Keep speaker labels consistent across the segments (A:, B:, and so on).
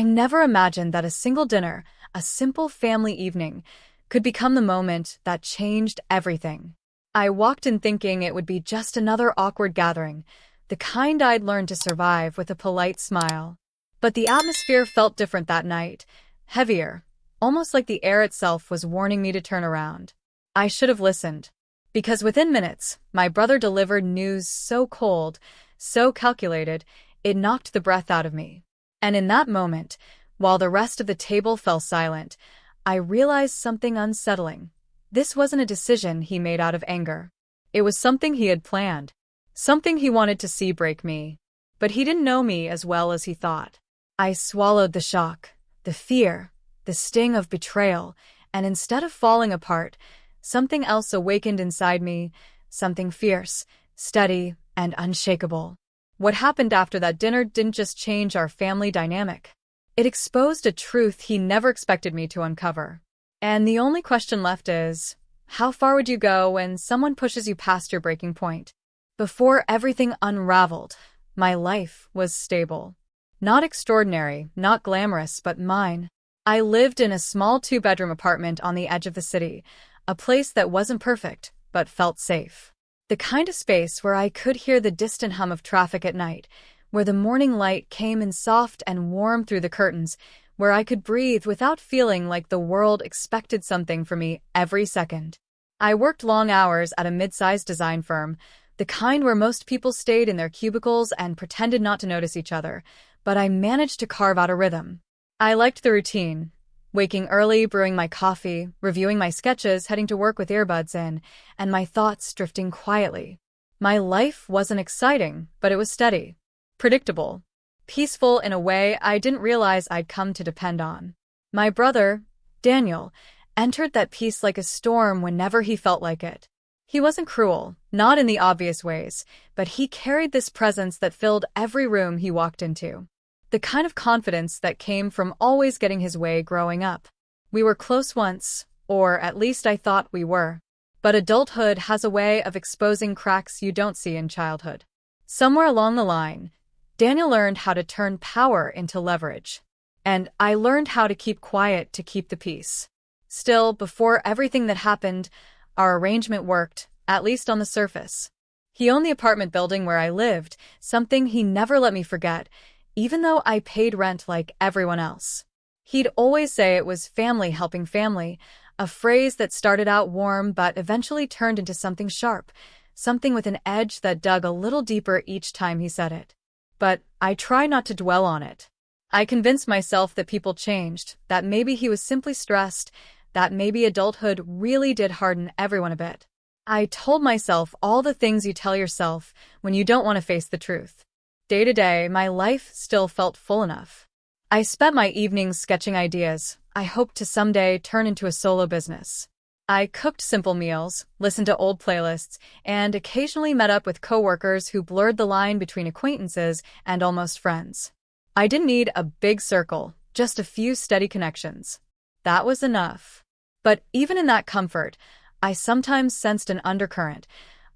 A: I never imagined that a single dinner, a simple family evening, could become the moment that changed everything. I walked in thinking it would be just another awkward gathering, the kind I'd learned to survive with a polite smile. But the atmosphere felt different that night, heavier, almost like the air itself was warning me to turn around. I should have listened, because within minutes, my brother delivered news so cold, so calculated, it knocked the breath out of me. And in that moment, while the rest of the table fell silent, I realized something unsettling. This wasn't a decision he made out of anger. It was something he had planned, something he wanted to see break me. But he didn't know me as well as he thought. I swallowed the shock, the fear, the sting of betrayal, and instead of falling apart, something else awakened inside me, something fierce, steady, and unshakable. What happened after that dinner didn't just change our family dynamic. It exposed a truth he never expected me to uncover. And the only question left is, how far would you go when someone pushes you past your breaking point? Before everything unraveled, my life was stable. Not extraordinary, not glamorous, but mine. I lived in a small 2-bedroom apartment on the edge of the city, a place that wasn't perfect, but felt safe. The kind of space where I could hear the distant hum of traffic at night, where the morning light came in soft and warm through the curtains, where I could breathe without feeling like the world expected something from me every second. I worked long hours at a mid-sized design firm, the kind where most people stayed in their cubicles and pretended not to notice each other, but I managed to carve out a rhythm. I liked the routine. Waking early, brewing my coffee, reviewing my sketches, heading to work with earbuds in, and my thoughts drifting quietly. My life wasn't exciting, but it was steady, predictable, peaceful in a way I didn't realize I'd come to depend on. My brother, Daniel, entered that peace like a storm whenever he felt like it. He wasn't cruel, not in the obvious ways, but he carried this presence that filled every room he walked into. The kind of confidence that came from always getting his way growing up. We were close once, or at least I thought we were. But adulthood has a way of exposing cracks you don't see in childhood. Somewhere along the line, Daniel learned how to turn power into leverage. And I learned how to keep quiet to keep the peace. Still, before everything that happened, our arrangement worked, at least on the surface. He owned the apartment building where I lived, something he never let me forget, even though I paid rent like everyone else. He'd always say it was family helping family, a phrase that started out warm but eventually turned into something sharp, something with an edge that dug a little deeper each time he said it. But I try not to dwell on it. I convinced myself that people changed, that maybe he was simply stressed, that maybe adulthood really did harden everyone a bit. I told myself all the things you tell yourself when you don't want to face the truth. Day to day, my life still felt full enough. I spent my evenings sketching ideas I hoped to someday turn into a solo business. I cooked simple meals, listened to old playlists, and occasionally met up with coworkers who blurred the line between acquaintances and almost friends. I didn't need a big circle, just a few steady connections. That was enough. But even in that comfort, I sometimes sensed an undercurrent,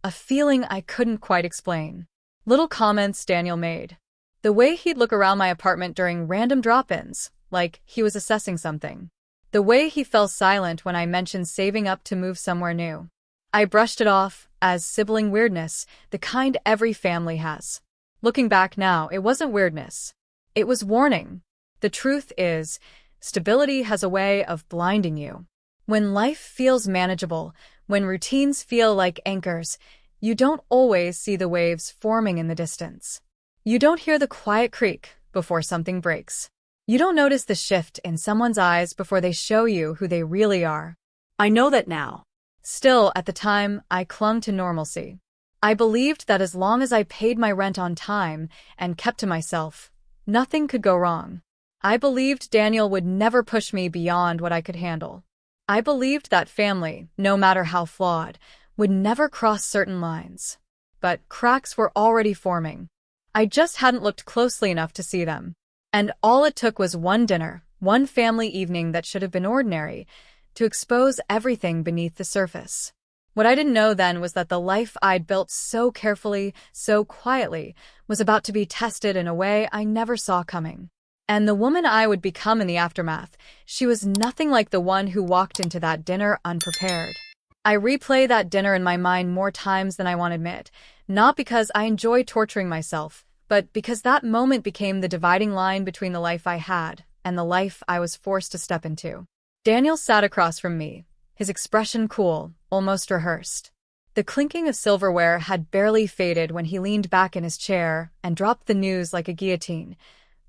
A: a feeling I couldn't quite explain. Little comments Daniel made. The way he'd look around my apartment during random drop-ins, like he was assessing something. The way he fell silent when I mentioned saving up to move somewhere new. I brushed it off as sibling weirdness, the kind every family has. Looking back now, it wasn't weirdness. It was warning. The truth is, stability has a way of blinding you. When life feels manageable, when routines feel like anchors, you don't always see the waves forming in the distance. You don't hear the quiet creak before something breaks. You don't notice the shift in someone's eyes before they show you who they really are. I know that now. Still, at the time, I clung to normalcy. I believed that as long as I paid my rent on time and kept to myself, nothing could go wrong. I believed Daniel would never push me beyond what I could handle. I believed that family, no matter how flawed, would never cross certain lines. But cracks were already forming. I just hadn't looked closely enough to see them. And all it took was one dinner, one family evening that should have been ordinary, to expose everything beneath the surface. What I didn't know then was that the life I'd built so carefully, so quietly, was about to be tested in a way I never saw coming. And the woman I would become in the aftermath, she was nothing like the one who walked into that dinner unprepared. I replay that dinner in my mind more times than I want to admit, not because I enjoy torturing myself, but because that moment became the dividing line between the life I had and the life I was forced to step into. Daniel sat across from me, his expression cool, almost rehearsed. The clinking of silverware had barely faded when he leaned back in his chair and dropped the news like a guillotine.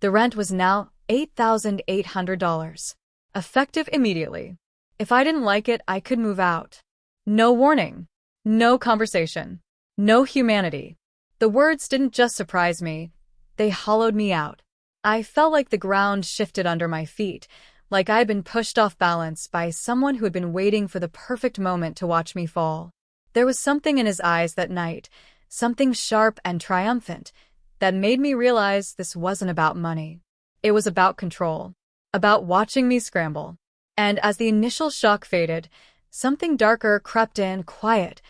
A: The rent was now $8,800. Effective immediately. If I didn't like it, I could move out. No warning. No conversation. No humanity. The words didn't just surprise me, they hollowed me out. I felt like the ground shifted under my feet, like I had been pushed off balance by someone who had been waiting for the perfect moment to watch me fall. There was something in his eyes that night, something sharp and triumphant, that made me realize this wasn't about money. It was about control, about watching me scramble. And as the initial shock faded, something darker crept in, quiet,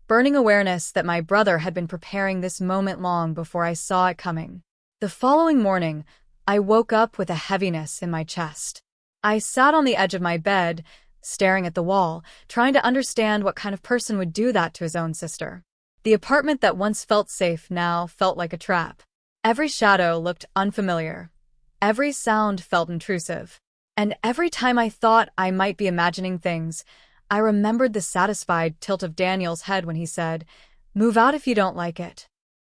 A: burning awareness that my brother had been preparing this moment long before I saw it coming. The following morning, I woke up with a heaviness in my chest. I sat on the edge of my bed, staring at the wall, trying to understand what kind of person would do that to his own sister. The apartment that once felt safe now felt like a trap. Every shadow looked unfamiliar. Every sound felt intrusive. And every time I thought I might be imagining things, I remembered the satisfied tilt of Daniel's head when he said, "Move out if you don't like it."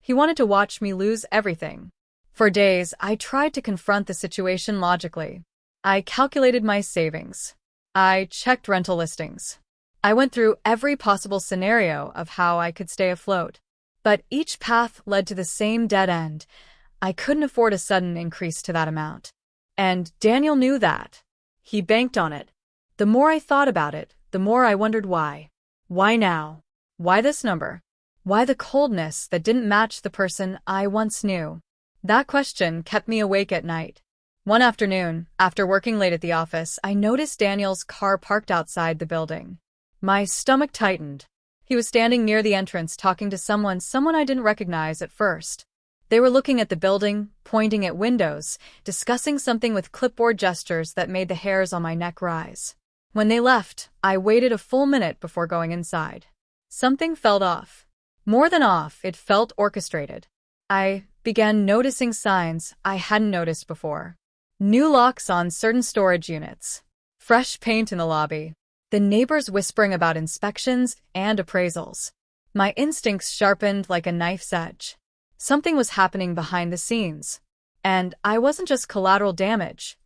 A: He wanted to watch me lose everything. For days, I tried to confront the situation logically. I calculated my savings. I checked rental listings. I went through every possible scenario of how I could stay afloat. But each path led to the same dead end. I couldn't afford a sudden increase to that amount. And Daniel knew that. He banked on it. The more I thought about it, the more I wondered why. Why now? Why this number? Why the coldness that didn't match the person I once knew? That question kept me awake at night. One afternoon, after working late at the office, I noticed Daniel's car parked outside the building. My stomach tightened. He was standing near the entrance talking to someone I didn't recognize at first. They were looking at the building, pointing at windows, discussing something with clipboard gestures that made the hairs on my neck rise. When they left, I waited a full minute before going inside. Something felt off. More than off, it felt orchestrated. I began noticing signs I hadn't noticed before. New locks on certain storage units. Fresh paint in the lobby. The neighbors whispering about inspections and appraisals. My instincts sharpened like a knife's edge. Something was happening behind the scenes. And I wasn't just collateral damage.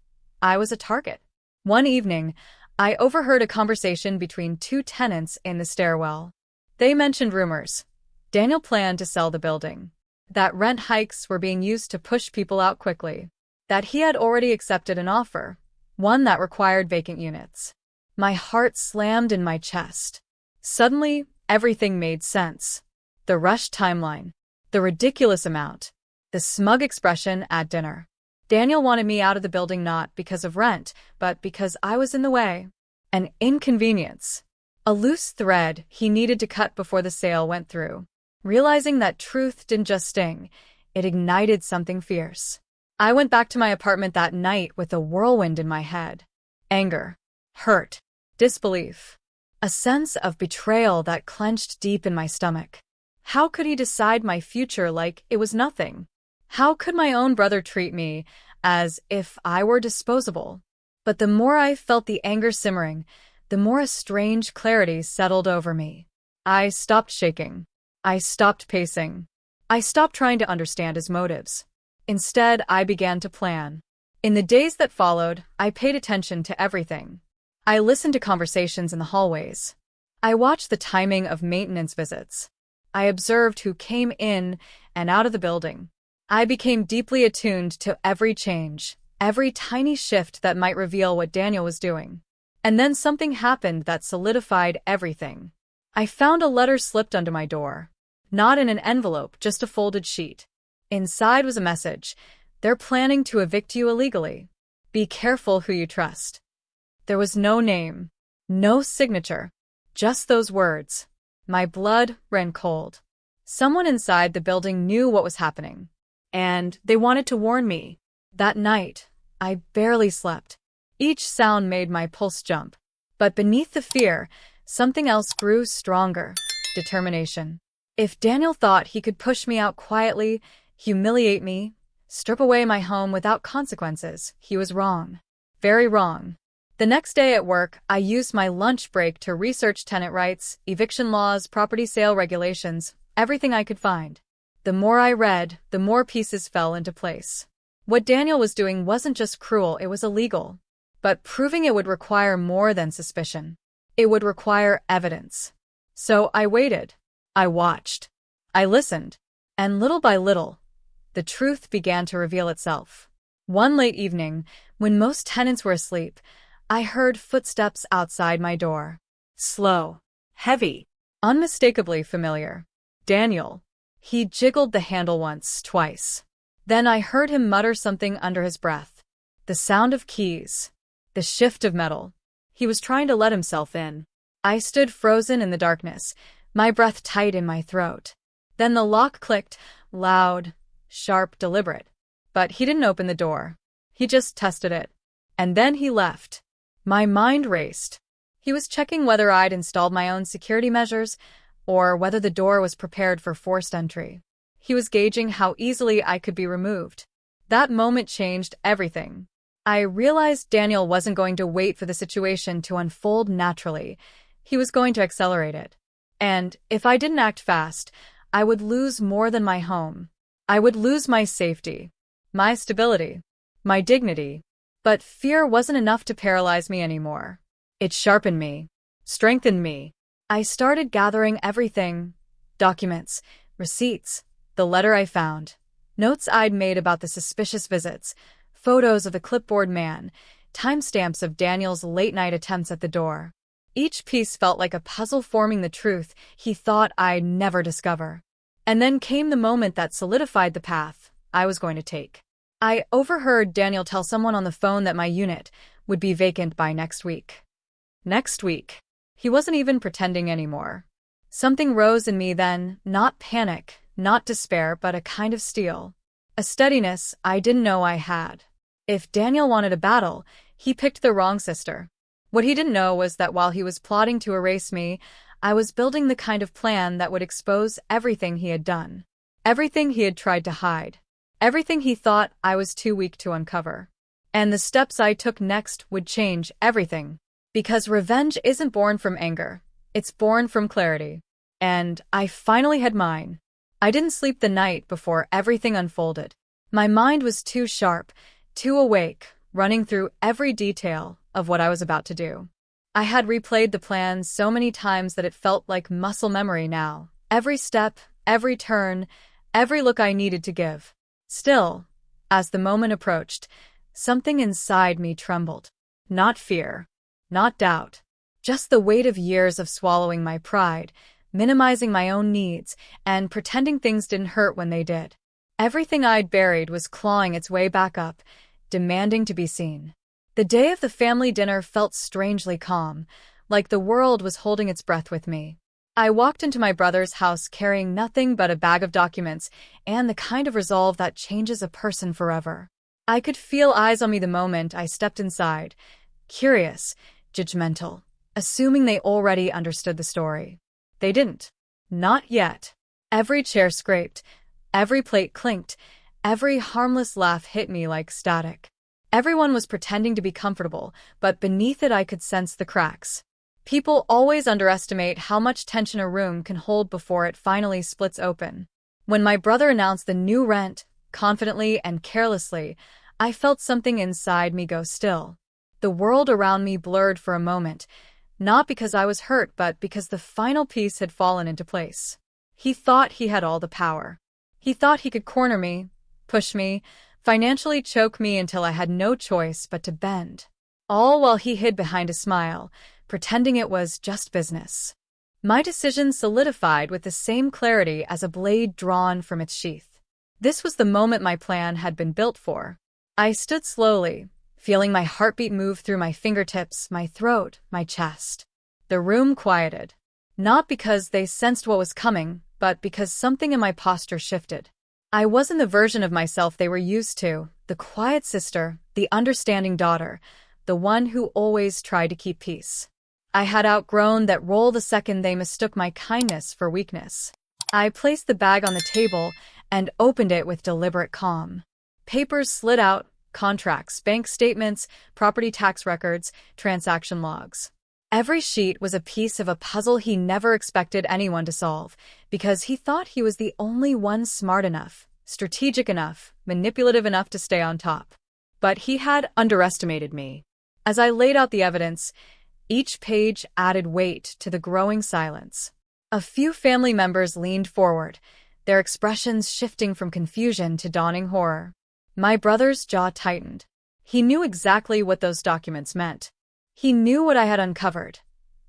A: I was a target. One evening, I overheard a conversation between two tenants in the stairwell. They mentioned rumors. Daniel planned to sell the building. That rent hikes were being used to push people out quickly. That he had already accepted an offer, one that required vacant units. My heart slammed in my chest. Suddenly, everything made sense. The rushed timeline. The ridiculous amount. The smug expression at dinner. Daniel wanted me out of the building not because of rent, but because I was in the way. An inconvenience. A loose thread he needed to cut before the sale went through. Realizing that truth didn't just sting, it ignited something fierce. I went back to my apartment that night with a whirlwind in my head. Anger. Hurt. Disbelief. A sense of betrayal that clenched deep in my stomach. How could he decide my future like it was nothing? How could my own brother treat me as if I were disposable? But the more I felt the anger simmering, the more a strange clarity settled over me. I stopped shaking. I stopped pacing. I stopped trying to understand his motives. Instead, I began to plan. In the days that followed, I paid attention to everything. I listened to conversations in the hallways. I watched the timing of maintenance visits. I observed who came in and out of the building. I became deeply attuned to every change, every tiny shift that might reveal what Daniel was doing. And then something happened that solidified everything. I found a letter slipped under my door. Not in an envelope, just a folded sheet. Inside was a message. They're planning to evict you illegally. Be careful who you trust. There was no name, no signature, just those words. My blood ran cold. Someone inside the building knew what was happening. And they wanted to warn me. That night, I barely slept. Each sound made my pulse jump. But beneath the fear, something else grew stronger: determination. If Daniel thought he could push me out quietly, humiliate me, strip away my home without consequences, he was wrong. Very wrong. The next day at work, I used my lunch break to research tenant rights, eviction laws, property sale regulations, everything I could find. The more I read, the more pieces fell into place. What Daniel was doing wasn't just cruel, it was illegal. But proving it would require more than suspicion. It would require evidence. So I waited. I watched. I listened. And little by little, the truth began to reveal itself. One late evening, when most tenants were asleep, I heard footsteps outside my door. Slow, heavy, unmistakably familiar. Daniel. He jiggled the handle once, twice. Then I heard him mutter something under his breath. The sound of keys. The shift of metal. He was trying to let himself in. I stood frozen in the darkness, my breath tight in my throat. Then the lock clicked, loud, sharp, deliberate. But he didn't open the door. He just tested it. And then he left. My mind raced. He was checking whether I'd installed my own security measures, or whether the door was prepared for forced entry. He was gauging how easily I could be removed. That moment changed everything. I realized Daniel wasn't going to wait for the situation to unfold naturally. He was going to accelerate it. And if I didn't act fast, I would lose more than my home. I would lose my safety, my stability, my dignity. But fear wasn't enough to paralyze me anymore. It sharpened me, strengthened me. I started gathering everything: documents, receipts, the letter I found, notes I'd made about the suspicious visits, photos of the clipboard man, timestamps of Daniel's late-night attempts at the door. Each piece felt like a puzzle forming the truth he thought I'd never discover. And then came the moment that solidified the path I was going to take. I overheard Daniel tell someone on the phone that my unit would be vacant by next week. Next week. He wasn't even pretending anymore. Something rose in me then, not panic, not despair, but a kind of steel. A steadiness I didn't know I had. If Daniel wanted a battle, he picked the wrong sister. What he didn't know was that while he was plotting to erase me, I was building the kind of plan that would expose everything he had done. Everything he had tried to hide. Everything he thought I was too weak to uncover. And the steps I took next would change everything. Because revenge isn't born from anger. It's born from clarity. And I finally had mine. I didn't sleep the night before everything unfolded. My mind was too sharp, too awake, running through every detail of what I was about to do. I had replayed the plan so many times that it felt like muscle memory now. Every step, every turn, every look I needed to give. Still, as the moment approached, something inside me trembled. Not fear, not doubt, just the weight of years of swallowing my pride, minimizing my own needs, and pretending things didn't hurt when they did. Everything I'd buried was clawing its way back up, demanding to be seen. The day of the family dinner felt strangely calm, like the world was holding its breath with me. I walked into my brother's house carrying nothing but a bag of documents and the kind of resolve that changes a person forever. I could feel eyes on me the moment I stepped inside, curious, judgmental, assuming they already understood the story. They didn't. Not yet. Every chair scraped, every plate clinked, every harmless laugh hit me like static. Everyone was pretending to be comfortable, but beneath it I could sense the cracks. People always underestimate how much tension a room can hold before it finally splits open. When my brother announced the new rent, confidently and carelessly, I felt something inside me go still. The world around me blurred for a moment, not because I was hurt, but because the final piece had fallen into place. He thought he had all the power. He thought he could corner me, push me, financially choke me until I had no choice but to bend. All while he hid behind a smile, pretending it was just business. My decision solidified with the same clarity as a blade drawn from its sheath. This was the moment my plan had been built for. I stood slowly, feeling my heartbeat move through my fingertips, my throat, my chest. The room quieted. Not because they sensed what was coming, but because something in my posture shifted. I wasn't the version of myself they were used to, The quiet sister, the understanding daughter, the one who always tried to keep peace. I had outgrown that role the second they mistook my kindness for weakness. I placed the bag on the table and opened it with deliberate calm. Papers slid out, contracts, bank statements, property tax records, transaction logs. Every sheet was a piece of a puzzle he never expected anyone to solve, because he thought he was the only one smart enough, strategic enough, manipulative enough to stay on top. But he had underestimated me. As I laid out the evidence, each page added weight to the growing silence. A few family members leaned forward, their expressions shifting from confusion to dawning horror. My brother's jaw tightened. He knew exactly what those documents meant. He knew what I had uncovered.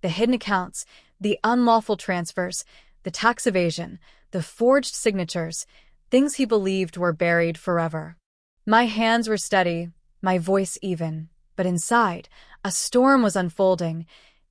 A: The hidden accounts, the unlawful transfers, the tax evasion, the forged signatures, things he believed were buried forever. My hands were steady, my voice even, but inside, a storm was unfolding.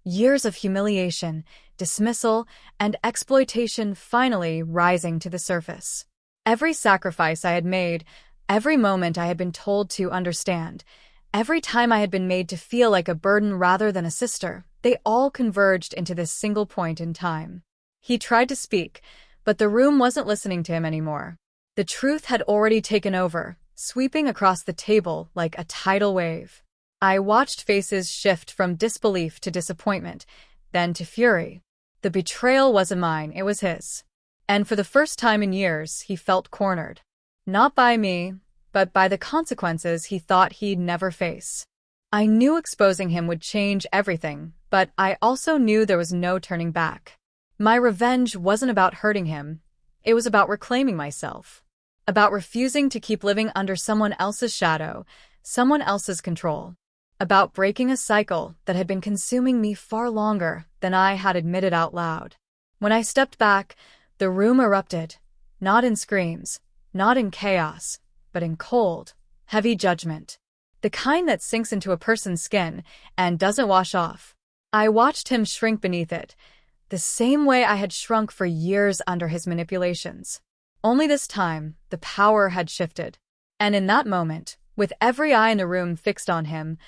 A: Years of humiliation, dismissal, and exploitation finally rising to the surface. Every sacrifice I had made, every moment I had been told to understand, every time I had been made to feel like a burden rather than a sister, they all converged into this single point in time. He tried to speak, but the room wasn't listening to him anymore. The truth had already taken over, sweeping across the table like a tidal wave. I watched faces shift from disbelief to disappointment, then to fury. The betrayal wasn't mine, it was his. And for the first time in years, he felt cornered. Not by me, but by the consequences he thought he'd never face. I knew exposing him would change everything, but I also knew there was no turning back. My revenge wasn't about hurting him. It was about reclaiming myself. About refusing to keep living under someone else's shadow, someone else's control. About breaking a cycle that had been consuming me far longer than I had admitted out loud. When I stepped back, the room erupted, not in screams, not in chaos, but in cold, heavy judgment. The kind that sinks into a person's skin and doesn't wash off. I watched him shrink beneath it, the same way I had shrunk for years under his manipulations. Only this time, the power had shifted. And in that moment, with every eye in the room fixed on him,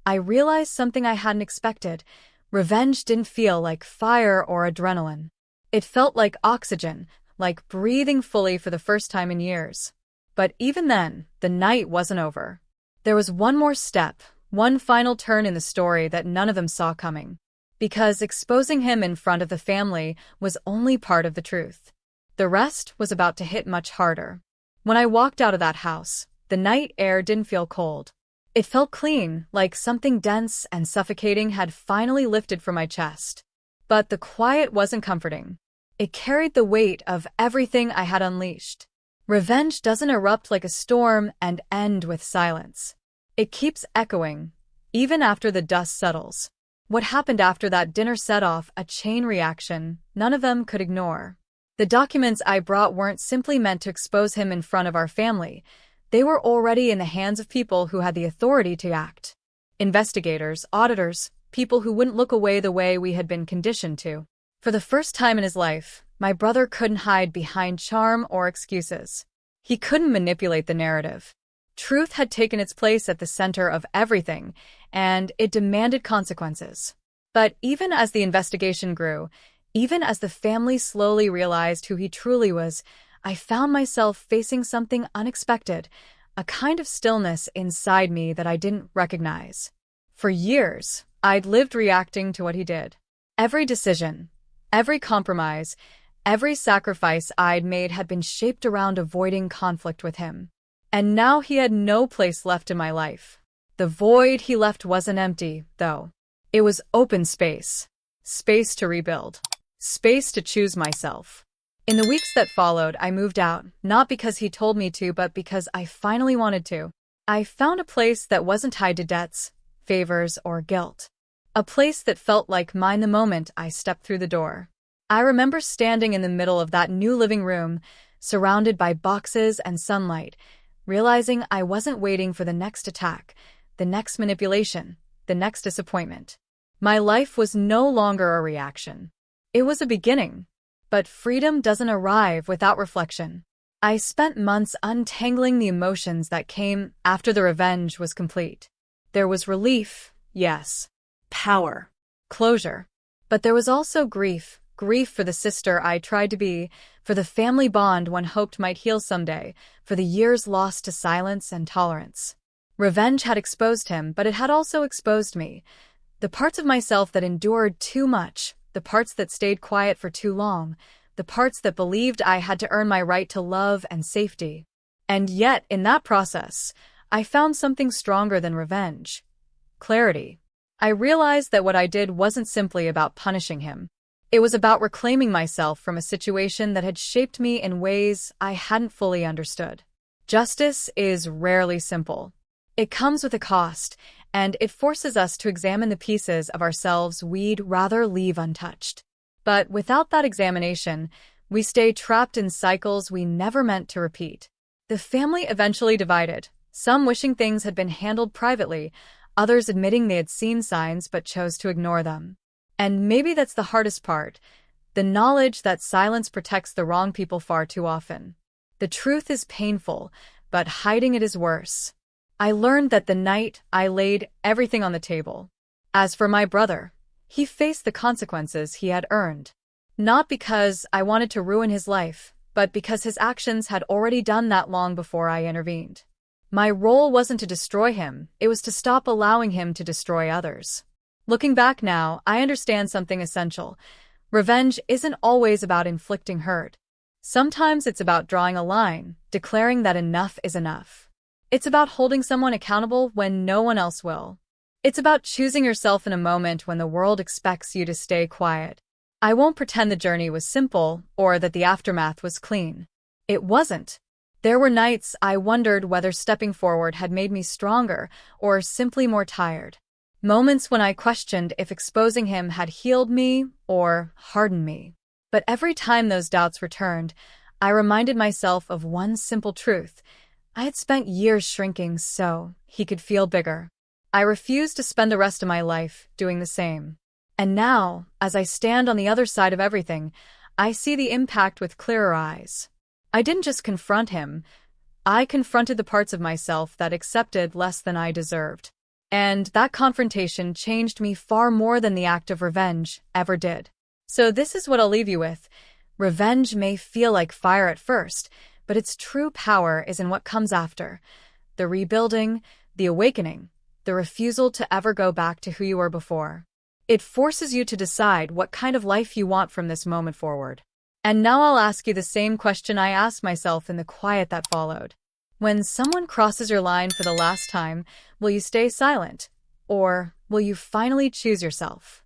A: I realized something I hadn't expected. Revenge didn't feel like fire or adrenaline. It felt like oxygen, like breathing fully for the first time in years. But even then, the night wasn't over. There was one more step, one final turn in the story that none of them saw coming. Because exposing him in front of the family was only part of the truth. The rest was about to hit much harder. When I walked out of that house, the night air didn't feel cold. It felt clean, like something dense and suffocating had finally lifted from my chest. But the quiet wasn't comforting. It carried the weight of everything I had unleashed. Revenge doesn't erupt like a storm and end with silence. It keeps echoing, even after the dust settles. What happened after that dinner set off a chain reaction none of them could ignore. The documents I brought weren't simply meant to expose him in front of our family. They were already in the hands of people who had the authority to act. Investigators, auditors, people who wouldn't look away the way we had been conditioned to. For the first time in his life, my brother couldn't hide behind charm or excuses. He couldn't manipulate the narrative. Truth had taken its place at the center of everything, and it demanded consequences. But even as the investigation grew, even as the family slowly realized who he truly was, I found myself facing something unexpected, a kind of stillness inside me that I didn't recognize. For years, I'd lived reacting to what he did. Every decision, every compromise, every sacrifice I'd made had been shaped around avoiding conflict with him. And now he had no place left in my life. The void he left wasn't empty, though. It was open space. Space to rebuild. Space to choose myself. In the weeks that followed, I moved out, not because he told me to, but because I finally wanted to. I found a place that wasn't tied to debts, favors, or guilt. A place that felt like mine the moment I stepped through the door. I remember standing in the middle of that new living room, surrounded by boxes and sunlight, realizing I wasn't waiting for the next attack, the next manipulation, the next disappointment. My life was no longer a reaction. It was a beginning. But freedom doesn't arrive without reflection. I spent months untangling the emotions that came after the revenge was complete. There was relief, yes. Power. Closure. But there was also grief. Grief for the sister I tried to be, for the family bond one hoped might heal someday, for the years lost to silence and tolerance. Revenge had exposed him, but it had also exposed me. The parts of myself that endured too much, the parts that stayed quiet for too long, the parts that believed I had to earn my right to love and safety. And yet, in that process, I found something stronger than revenge. Clarity. I realized that what I did wasn't simply about punishing him. It was about reclaiming myself from a situation that had shaped me in ways I hadn't fully understood. Justice is rarely simple. It comes with a cost, and it forces us to examine the pieces of ourselves we'd rather leave untouched. But without that examination, we stay trapped in cycles we never meant to repeat. The family eventually divided, some wishing things had been handled privately, others admitting they had seen signs but chose to ignore them. And maybe that's the hardest part, the knowledge that silence protects the wrong people far too often. The truth is painful, but hiding it is worse. I learned that the night I laid everything on the table. As for my brother, he faced the consequences he had earned. Not because I wanted to ruin his life, but because his actions had already done that long before I intervened. My role wasn't to destroy him, it was to stop allowing him to destroy others. Looking back now, I understand something essential. Revenge isn't always about inflicting hurt. Sometimes it's about drawing a line, declaring that enough is enough. It's about holding someone accountable when no one else will. It's about choosing yourself in a moment when the world expects you to stay quiet. I won't pretend the journey was simple or that the aftermath was clean. It wasn't. There were nights I wondered whether stepping forward had made me stronger or simply more tired. Moments when I questioned if exposing him had healed me or hardened me. But every time those doubts returned, I reminded myself of one simple truth. I had spent years shrinking so he could feel bigger. I refused to spend the rest of my life doing the same. And now, as I stand on the other side of everything, I see the impact with clearer eyes. I didn't just confront him. I confronted the parts of myself that accepted less than I deserved. And that confrontation changed me far more than the act of revenge ever did. So this is what I'll leave you with. Revenge may feel like fire at first, but its true power is in what comes after. The rebuilding, the awakening, the refusal to ever go back to who you were before. It forces you to decide what kind of life you want from this moment forward. And now I'll ask you the same question I asked myself in the quiet that followed. When someone crosses your line for the last time, will you stay silent? Or will you finally choose yourself?